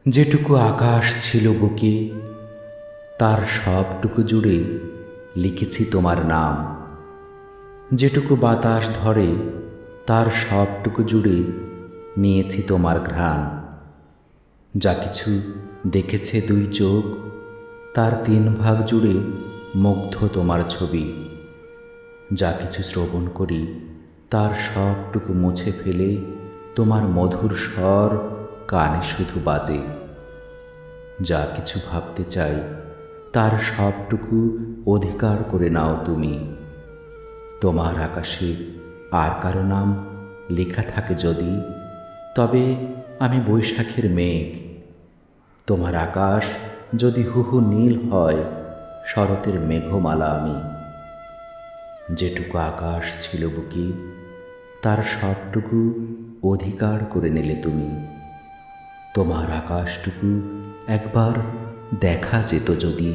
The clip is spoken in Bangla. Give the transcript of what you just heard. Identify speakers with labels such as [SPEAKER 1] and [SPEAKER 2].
[SPEAKER 1] যেটুকু আকাশ ছিল বুকে, তার সবটুকু জুড়ে লিখেছি তোমার নাম। যেটুকু বাতাস ধরে, তার সবটুকু জুড়ে নিয়েছি তোমার ঘ্রাণ। যা কিছু দেখেছে দুই চোখ, তার 3 ভাগ জুড়ে মুগ্ধ তোমার ছবি। যা কিছু শ্রবণ করি, তার সবটুকু মুছে ফেলে তোমার মধুর স্বর কানে শুধু বাজে। যা কিছু ভাবতে চাই, তার সবটুকু অধিকার করে নাও তুমি। তোমার আকাশে আর কারো নাম লেখা থাকে যদি, তবে আমি বৈশাখের মেঘ। তোমার আকাশ যদি হুহু নীল হয়, শরতের মেঘমালা আমি। যেটুকু আকাশ ছিল বুকে, তার সবটুকু অধিকার করে নিলে তুমি। তোমার আকাশটুকু একবার দেখা যেত যদি।